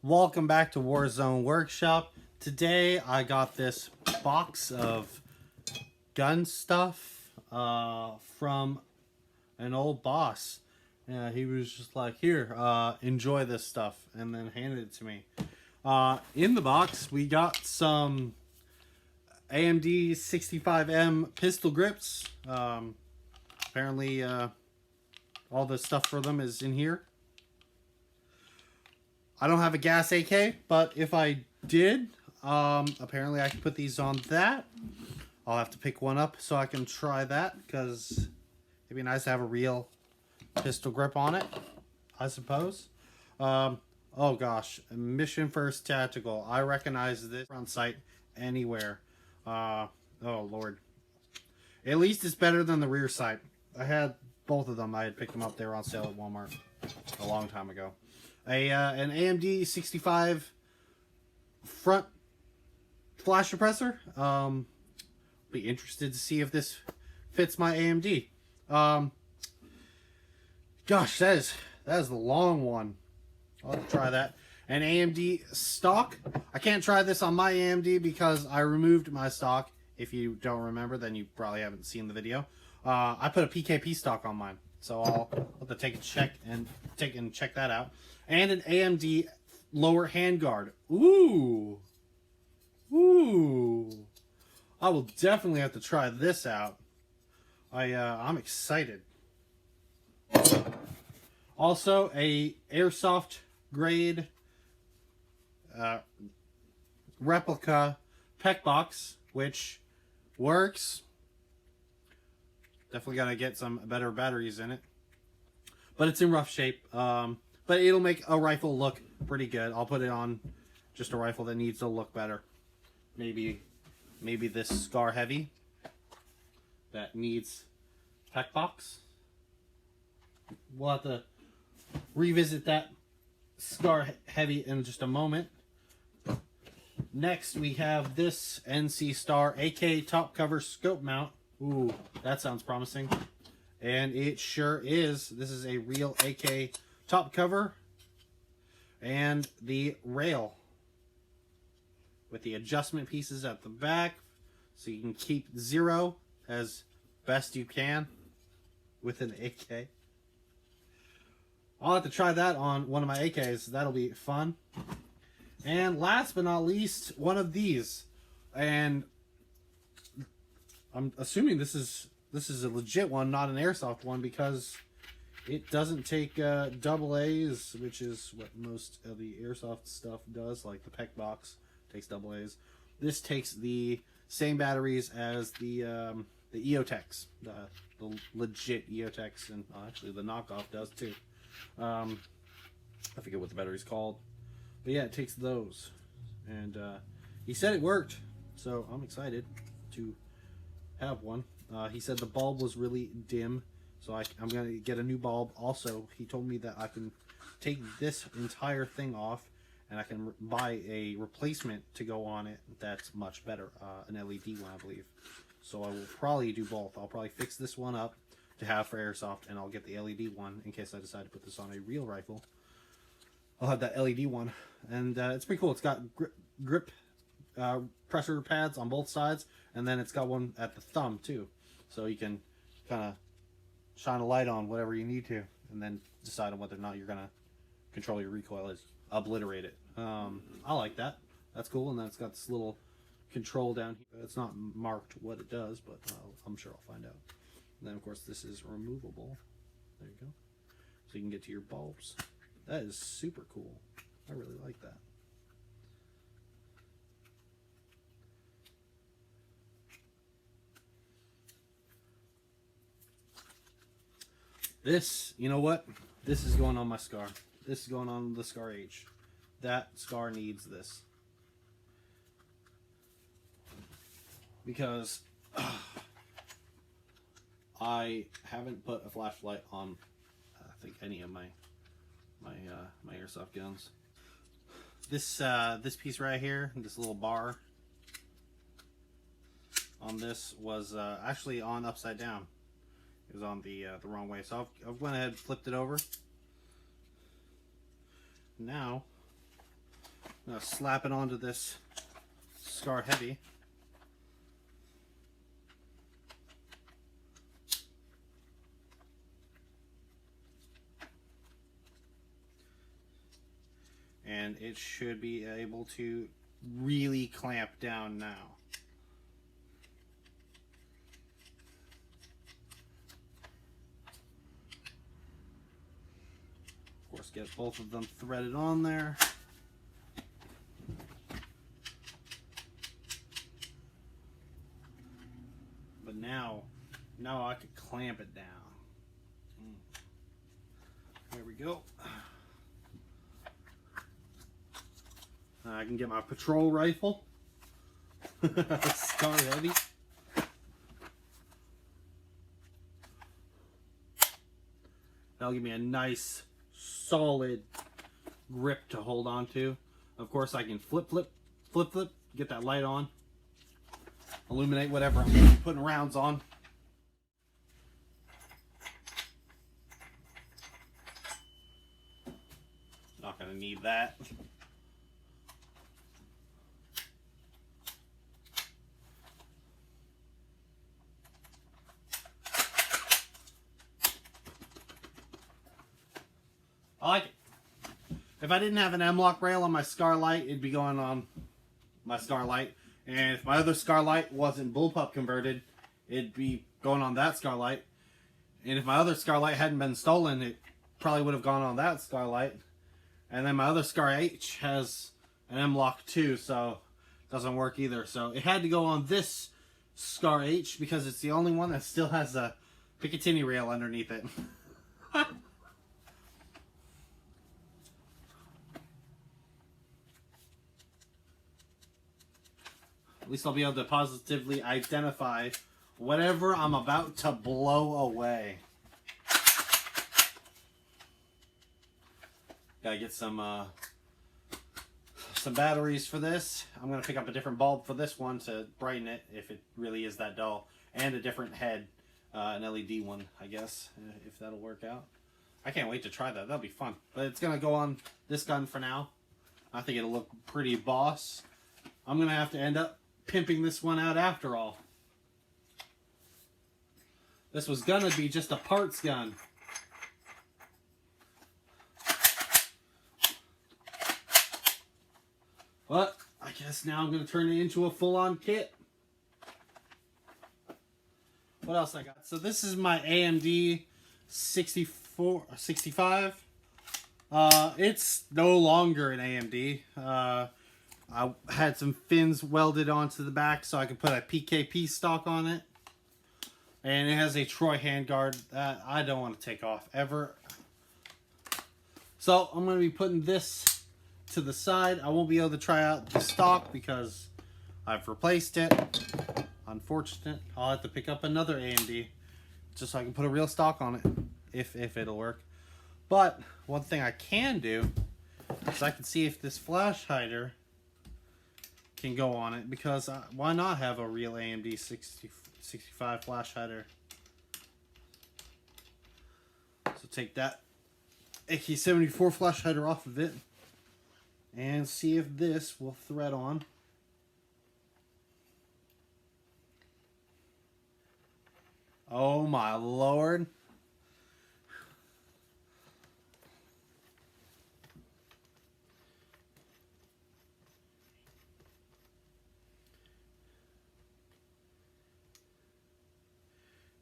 Welcome back to Warzone Workshop. Today I got this box of gun stuff from an old boss. He was just like, here, enjoy this stuff, and then handed it to me. In the box, we got some AMD 65M pistol grips. Apparently, all the stuff for them is in here. I don't have a gas AK, but if I did, apparently I can put these on that. I'll have to pick one up so I can try that, because it'd be nice to have a real pistol grip on it, I suppose. Oh gosh, Mission First Tactical. I recognize this on site anywhere. Oh lord. At least it's better than the rear sight. I had both of them. I had picked them up. They were on sale at Walmart a long time ago. An AMD 65 front flash suppressor. Be interested to see if this fits my AMD. Gosh, that is the long one. I'll have to try that. An AMD stock. I can't try this on my AMD because I removed my stock. If you don't remember, then you probably haven't seen the video. I put a PKP stock on mine, so I'll have to take a check and check that out. And an AMD lower handguard. Ooh. Ooh. I will definitely have to try this out. I'm excited. Also, a airsoft grade replica PEC box, which works. Definitely gotta get some better batteries in it. But it's in rough shape. But it'll make a rifle look pretty good. I'll put it on just a rifle that needs to look better. Maybe this Scar Heavy that needs PEC box. We'll have to revisit that Scar Heavy in just a moment. Next, we have this NC Star AK top cover scope mount. Ooh, that sounds promising. And it sure is. This is a real AK top cover. And the rail with the adjustment pieces at the back, so you can keep zero as best you can with an AK. I'll have to try that on one of my AKs. That'll be fun. And last but not least, one of these. And I'm assuming this is a legit one, not an airsoft one, because it doesn't take double A's, which is what most of the airsoft stuff does, like the PEC box takes double A's. This takes the same batteries as the EOTechs, the legit EOTechs, and actually the knockoff does too. I forget what the battery's called, but yeah, it takes those. And he said it worked, so I'm excited to have one. He said the bulb was really dim, so I'm going to get a new bulb. Also, he told me that I can take this entire thing off and I can buy a replacement to go on it that's much better, an LED one, I believe. So I will probably do both. I'll probably fix this one up to have for airsoft, and I'll get the LED one in case I decide to put this on a real rifle. I'll have that LED one, and it's pretty cool. It's got grip pressure pads on both sides, and then it's got one at the thumb too, so you can kind of shine a light on whatever you need to, and then decide on whether or not you're gonna control your recoil as obliterate it. I like that. That's cool. And then it's got this little control down here. It's not marked what it does, but I'm sure I'll find out. And then of course this is removable. There you go. So you can get to your bulbs. That is super cool. I really like that. This, you know what? This is going on my Scar. This is going on the Scar H. That Scar needs this. Because I haven't put a flashlight on, I think, any of my airsoft guns. This piece right here, this little bar on this was actually on upside down. It was on the wrong way, so I've went ahead and flipped it over. Now Now slap it onto this Scar Heavy. And it should be able to really clamp down now. Of course, get both of them threaded on there. But now I can clamp it down. There we go. I can get my patrol rifle. Scar Heavy. That'll give me a nice, solid grip to hold on to. Of course, I can flip, get that light on. Illuminate whatever I'm going to be putting rounds on. Not going to need that. I like it. If I didn't have an M-LOK rail on my Scarlight, it'd be going on my Scarlight. And if my other Scarlight wasn't bullpup converted, it'd be going on that Scarlight. And if my other Scarlight hadn't been stolen, it probably would have gone on that Scarlight. And then my other Scar H has an M-LOK too, so it doesn't work either. So it had to go on this Scar H because it's the only one that still has a Picatinny rail underneath it. At least I'll be able to positively identify whatever I'm about to blow away. Gotta get some batteries for this. I'm gonna pick up a different bulb for this one to brighten it if it really is that dull, and a different head, an LED one, I guess, if that'll work out. I can't wait to try that. That'll be fun. But it's gonna go on this gun for now. I think it'll look pretty boss. I'm gonna have to end up pimping this one out after all. This was gonna be just a parts gun. But I guess now I'm gonna turn it into a full-on kit. What else I got? So this is my AMD 65. It's no longer an AMD. I had some fins welded onto the back so I could put a PKP stock on it. And it has a Troy handguard that I don't want to take off ever. So I'm going to be putting this to the side. I won't be able to try out the stock because I've replaced it. Unfortunate. I'll have to pick up another AMD just so I can put a real stock on it if it'll work. But one thing I can do is I can see if this flash hider can go on it, because why not have a real AMD 65 flash hider? So take that AK-74 flash hider off of it and see if this will thread on. Oh my lord.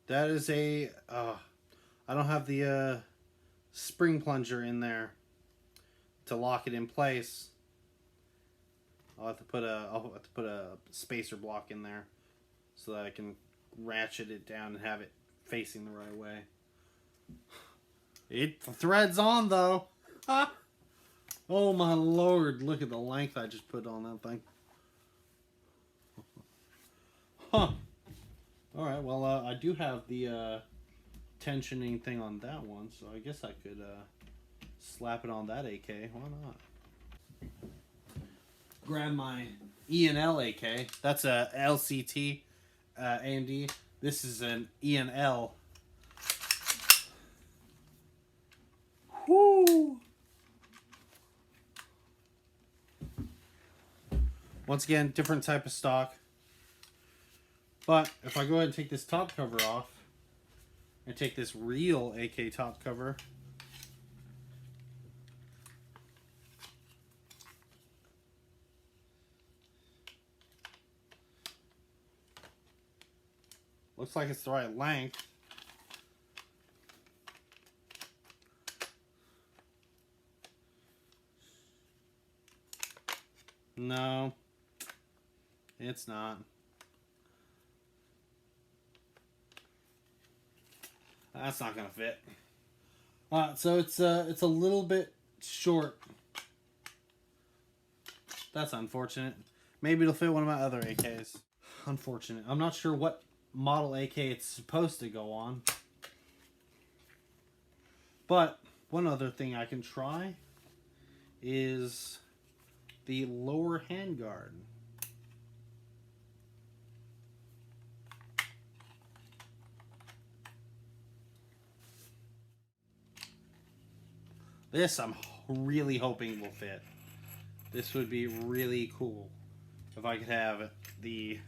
That is a, I don't have the spring plunger in there to lock it in place. I'll have to put a spacer block in there so that I can ratchet it down and have it facing the right way. It threads on though. Ah! Oh my lord, look at the length I just put on that thing. Huh. Alright, well, I do have the tensioning thing on that one, so I guess I could slap it on that AK. Why not? Grab my E&L AK. That's a LCT AMD. This is an E&L. Whoo! Once again, different type of stock. But if I go ahead and take this top cover off and take this real AK top cover, looks like it's the right length. No, it's not. That's not gonna fit. So it's a little bit short. That's unfortunate. Maybe it'll fit one of my other AKs. Unfortunate. I'm not sure what model AK it's supposed to go on. But one other thing I can try is the lower handguard. This I'm really hoping will fit. This would be really cool if I could have the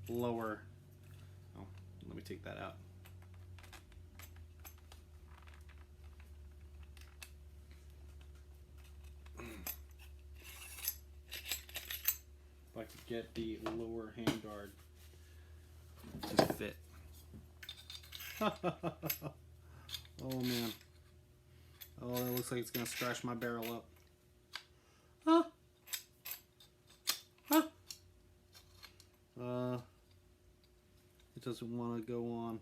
lower... Oh, let me take that out. If I could get the lower handguard to fit. Oh man. Oh, that looks like it's gonna scratch my barrel up. Huh? Huh? It doesn't want to go on.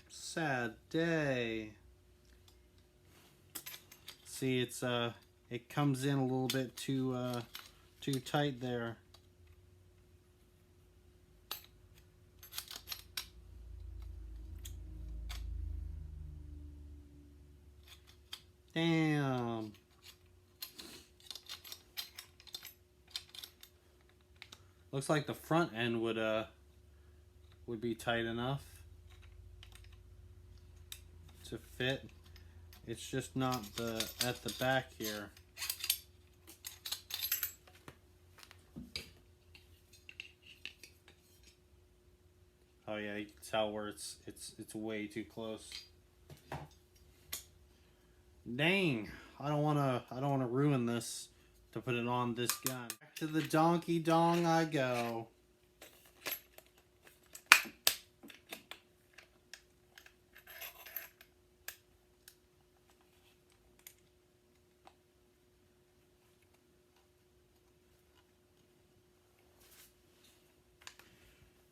Sad day. See, it's it comes in a little bit too tight there. Damn. Looks like the front end would be tight enough to fit. It's just not at the back here. Oh yeah, you can tell where it's way too close. Dang, I don't wanna ruin this to put it on this gun. Back to the donkey dong I go.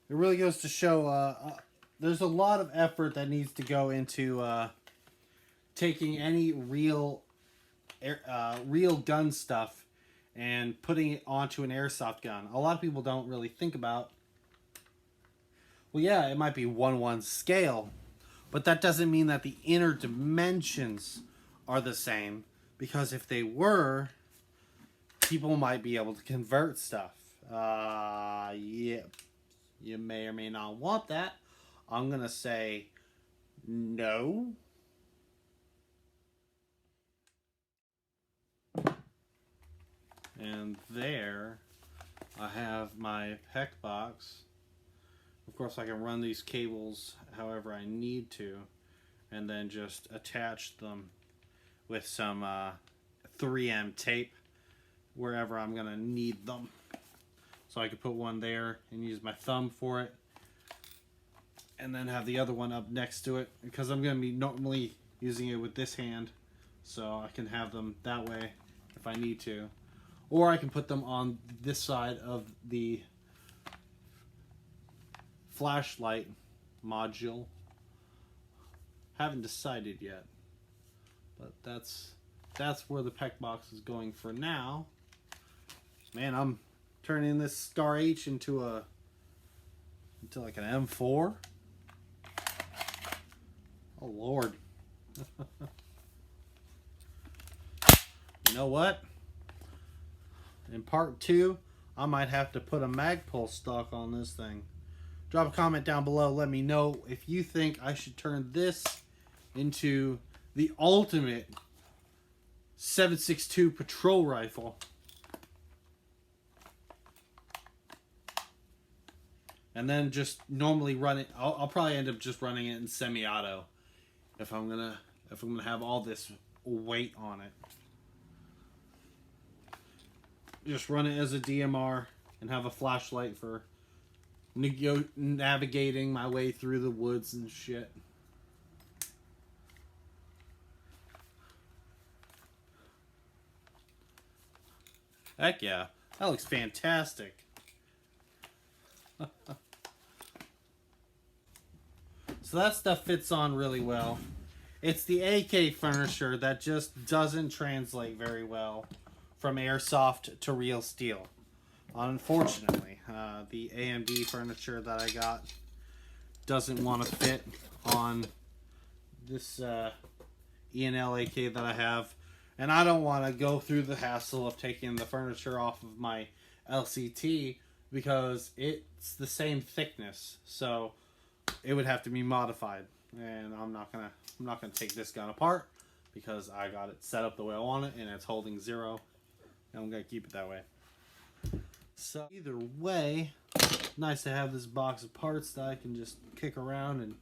It really goes to show there's a lot of effort that needs to go into taking any real gun stuff and putting it onto an airsoft gun. A lot of people don't really think about, well, yeah, it might be 1:1 scale, but that doesn't mean that the inner dimensions are the same, because if they were, people might be able to convert stuff. Yeah, you may or may not want that. I'm gonna say no. And there I have my PEC box. Of course, I can run these cables however I need to, and then just attach them with some 3M tape wherever I'm gonna need them. So I could put one there and use my thumb for it, and then have the other one up next to it, because I'm gonna be normally using it with this hand, so I can have them that way if I need to. Or I can put them on this side of the flashlight module. Haven't decided yet, but that's where the PEC box is going for now. Man, I'm turning this Star H into like an M4. Oh Lord. You know what? In part 2, I might have to put a Magpul stock on this thing. Drop a comment down below. Let me know if you think I should turn this into the ultimate 7.62 patrol rifle. And then just normally run it. I'll probably end up just running it in semi-auto if I'm gonna have all this weight on it. Just run it as a DMR and have a flashlight for navigating my way through the woods and shit. Heck yeah, that looks fantastic. So that stuff fits on really well. It's the AK furniture that just doesn't translate very well from airsoft to real steel. Unfortunately, the AMD furniture that I got doesn't want to fit on this E&L AK that I have. And I don't want to go through the hassle of taking the furniture off of my LCT because it's the same thickness. So it would have to be modified. And I'm not gonna take this gun apart because I got it set up the way I want it and it's holding 0. And I'm gonna keep it that way. So either way, nice to have this box of parts that I can just kick around and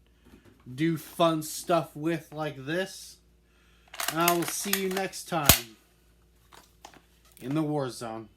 do fun stuff with like this. And I will see you next time in the war zone.